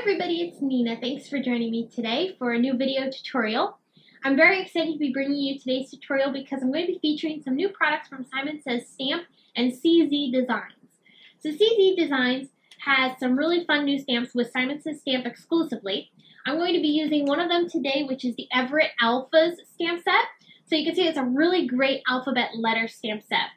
everybody, it's Nina. Thanks for joining me today for a new video tutorial. I'm very excited to be bringing you today's tutorial because I'm going to be featuring some new products from Simon Says Stamp and CZ Designs. So CZ Designs has some really fun new stamps with Simon Says Stamp exclusively. I'm going to be using one of them today, which is the EVERETT Alphas stamp set. So you can see it's a really great alphabet letter stamp set.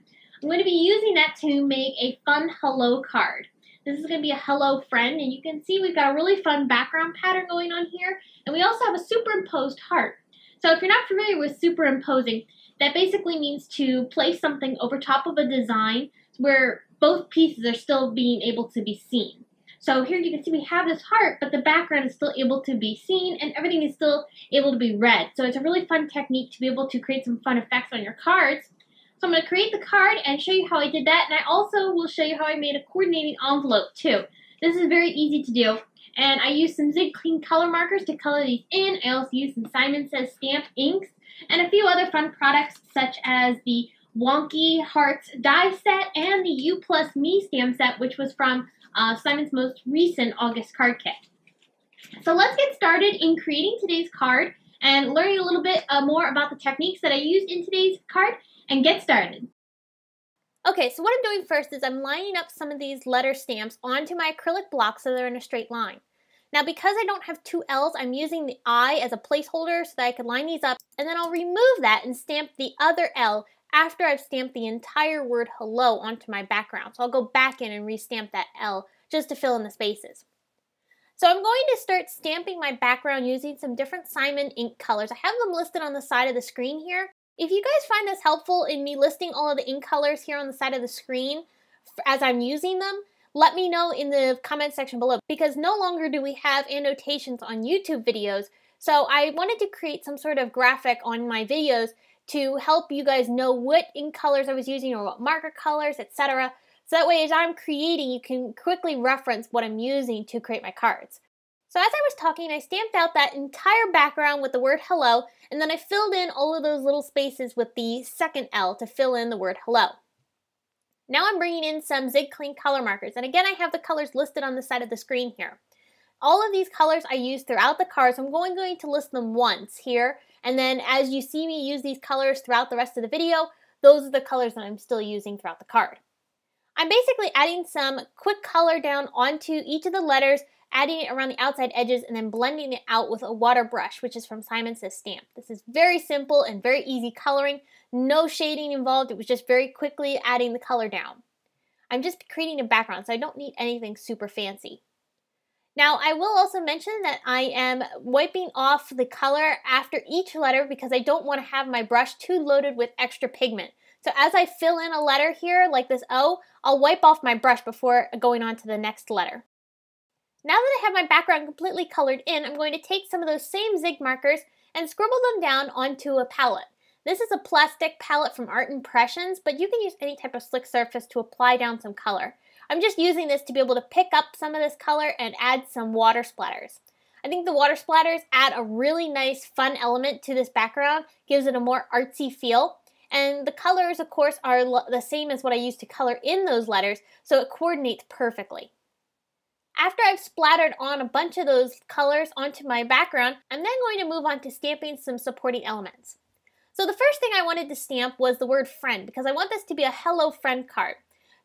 I'm going to be using that to make a fun hello card. This is going to be a hello friend, and you can see we've got a really fun background pattern going on here, and we also have a superimposed heart. So if you're not familiar with superimposing, that basically means to place something over top of a design where both pieces are still being able to be seen. So here you can see we have this heart, but the background is still able to be seen, and everything is still able to be read. So it's a really fun technique to be able to create some fun effects on your cards. So I'm going to create the card and show you how I did that, and I also will show you how I made a coordinating envelope too. This is very easy to do, and I used some Zig Clean color markers to color these in. I also used some Simon Says Stamp inks and a few other fun products such as the WONKY Hearts die set and the You Plus Me stamp set, which was from Simon's most recent August card kit. So let's get started in creating today's card and learning a little bit more about the techniques that I used in today's card, and get started. Okay, so what I'm doing first is I'm lining up some of these letter stamps onto my acrylic block so they're in a straight line. Now because I don't have two L's, I'm using the I as a placeholder so that I can line these up, and then I'll remove that and stamp the other L after I've stamped the entire word hello onto my background. So I'll go back in and restamp that L just to fill in the spaces. So I'm going to start stamping my background using some different Simon ink colors. I have them listed on the side of the screen here. If you guys find this helpful in me listing all of the ink colors here on the side of the screen as I'm using them, let me know in the comment section below, because no longer do we have annotations on YouTube videos. So I wanted to create some sort of graphic on my videos to help you guys know what ink colors I was using or what marker colors, etc. So that way as I'm creating, you can quickly reference what I'm using to create my cards. So as I was talking, I stamped out that entire background with the word hello, and then I filled in all of those little spaces with the second L to fill in the word hello. Now I'm bringing in some Zig Clean color markers, and again I have the colors listed on the side of the screen here. All of these colors I use throughout the card, so I'm going to list them once here, and then as you see me use these colors throughout the rest of the video, those are the colors that I'm still using throughout the card. I'm basically adding some quick color down onto each of the letters, adding it around the outside edges, and then blending it out with a water brush, which is from Simon Says Stamp. This is very simple and very easy coloring. No shading involved. It was just very quickly adding the color down. I'm just creating a background, so I don't need anything super fancy. Now, I will also mention that I am wiping off the color after each letter because I don't want to have my brush too loaded with extra pigment. So as I fill in a letter here, like this O, I'll wipe off my brush before going on to the next letter. Now that I have my background completely colored in, I'm going to take some of those same Zig markers and scribble them down onto a palette. This is a plastic palette from Art Impressions, but you can use any type of slick surface to apply down some color. I'm just using this to be able to pick up some of this color and add some water splatters. I think the water splatters add a really nice fun element to this background, gives it a more artsy feel. And the colors, of course, are the same as what I used to color in those letters, so it coordinates perfectly. After I've splattered on a bunch of those colors onto my background, I'm then going to move on to stamping some supporting elements. So the first thing I wanted to stamp was the word friend, because I want this to be a hello friend card.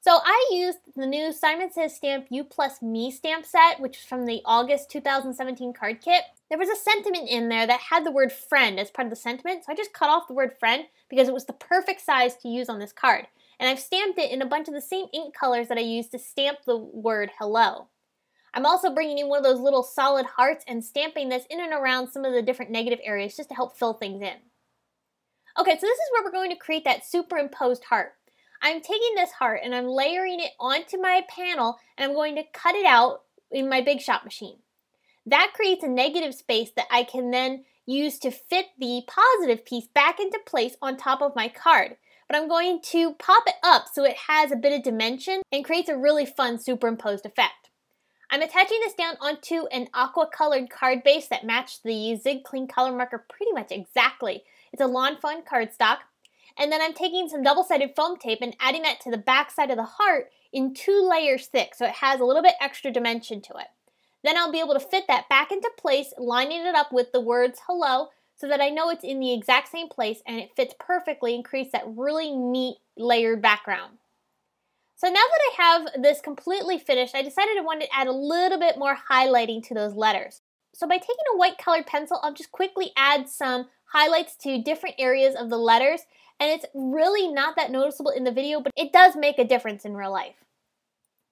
So I used the new Simon Says Stamp You Plus Me stamp set, which is from the August 2017 card kit. There was a sentiment in there that had the word friend as part of the sentiment, so I just cut off the word friend because it was the perfect size to use on this card. And I've stamped it in a bunch of the same ink colors that I used to stamp the word hello. I'm also bringing in one of those little solid hearts and stamping this in and around some of the different negative areas just to help fill things in. Okay, so this is where we're going to create that superimposed heart. I'm taking this heart and I'm layering it onto my panel, and I'm going to cut it out in my Big Shot machine. That creates a negative space that I can then use to fit the positive piece back into place on top of my card. But I'm going to pop it up so it has a bit of dimension and creates a really fun superimposed effect. I'm attaching this down onto an aqua colored card base that matched the Zig Clean color marker pretty much exactly. It's a Lawn Fun cardstock. And then I'm taking some double-sided foam tape and adding that to the back side of the heart in 2 layers thick, so it has a little bit extra dimension to it. Then I'll be able to fit that back into place, lining it up with the words hello so that I know it's in the exact same place and it fits perfectly and creates that really neat layered background. So now that I have this completely finished, I decided I wanted to add a little bit more highlighting to those letters. So by taking a white colored pencil, I'll just quickly add some highlights to different areas of the letters, and it's really not that noticeable in the video, but it does make a difference in real life.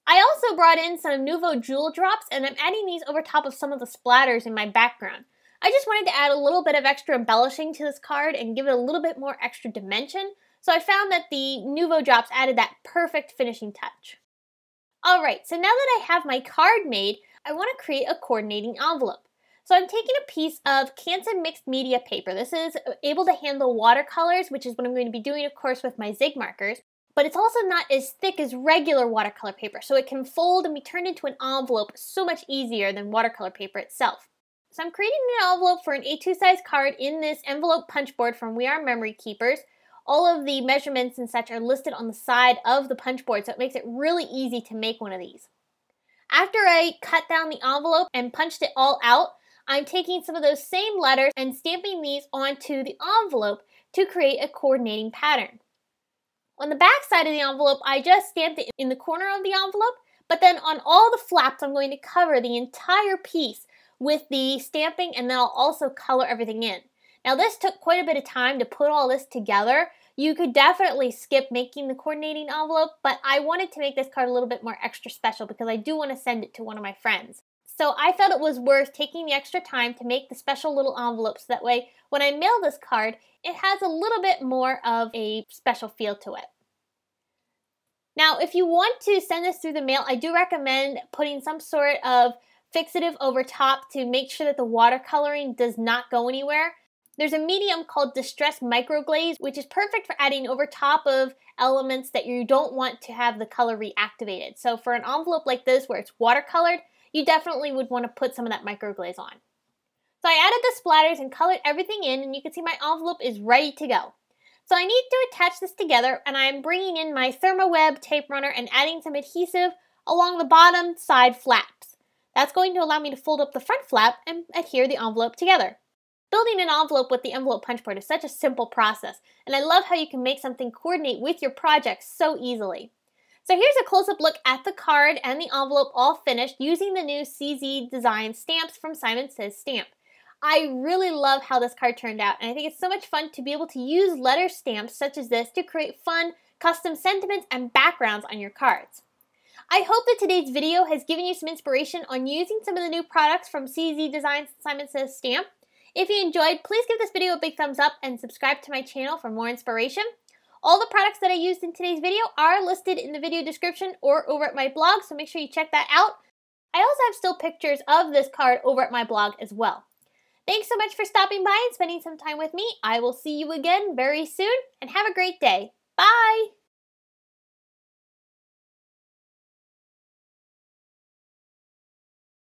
I also brought in some Nuvo jewel drops, and I'm adding these over top of some of the splatters in my background. I just wanted to add a little bit of extra embellishing to this card and give it a little bit more extra dimension, so I found that the Nuvo drops added that perfect finishing touch. Alright, so now that I have my card made, I want to create a coordinating envelope. So I'm taking a piece of Canson mixed media paper. This is able to handle watercolors, which is what I'm going to be doing, of course, with my Zig markers. But it's also not as thick as regular watercolor paper, so it can fold and be turned into an envelope so much easier than watercolor paper itself. So I'm creating an envelope for an A2 size card in this envelope punch board from We Are Memory Keepers. All of the measurements and such are listed on the side of the punch board, so it makes it really easy to make one of these. After I cut down the envelope and punched it all out, I'm taking some of those same letters and stamping these onto the envelope to create a coordinating pattern. On the back side of the envelope, I just stamped it in the corner of the envelope, but then on all the flaps, I'm going to cover the entire piece with the stamping, and then I'll also color everything in. Now this took quite a bit of time to put all this together. You could definitely skip making the coordinating envelope, but I wanted to make this card a little bit more extra special because I do want to send it to one of my friends. So I felt it was worth taking the extra time to make the special little envelope so that way when I mail this card, it has a little bit more of a special feel to it. Now, if you want to send this through the mail, I do recommend putting some sort of fixative over top to make sure that the watercoloring does not go anywhere. There's a medium called Distress Microglaze, which is perfect for adding over top of elements that you don't want to have the color reactivated. So for an envelope like this where it's watercolored, you definitely would want to put some of that microglaze on. So I added the splatters and colored everything in, and you can see my envelope is ready to go. So I need to attach this together, and I'm bringing in my ThermoWeb tape runner and adding some adhesive along the bottom side flaps. That's going to allow me to fold up the front flap and adhere the envelope together. Building an envelope with the envelope punch board is such a simple process, and I love how you can make something coordinate with your project so easily. So here's a close-up look at the card and the envelope all finished using the new CZ Design stamps from Simon Says Stamp. I really love how this card turned out, and I think it's so much fun to be able to use letter stamps such as this to create fun, custom sentiments and backgrounds on your cards. I hope that today's video has given you some inspiration on using some of the new products from CZ Designs and Simon Says Stamp. If you enjoyed, please give this video a big thumbs up and subscribe to my channel for more inspiration. All the products that I used in today's video are listed in the video description or over at my blog, so make sure you check that out. I also have still pictures of this card over at my blog as well. Thanks so much for stopping by and spending some time with me. I will see you again very soon, and have a great day. Bye!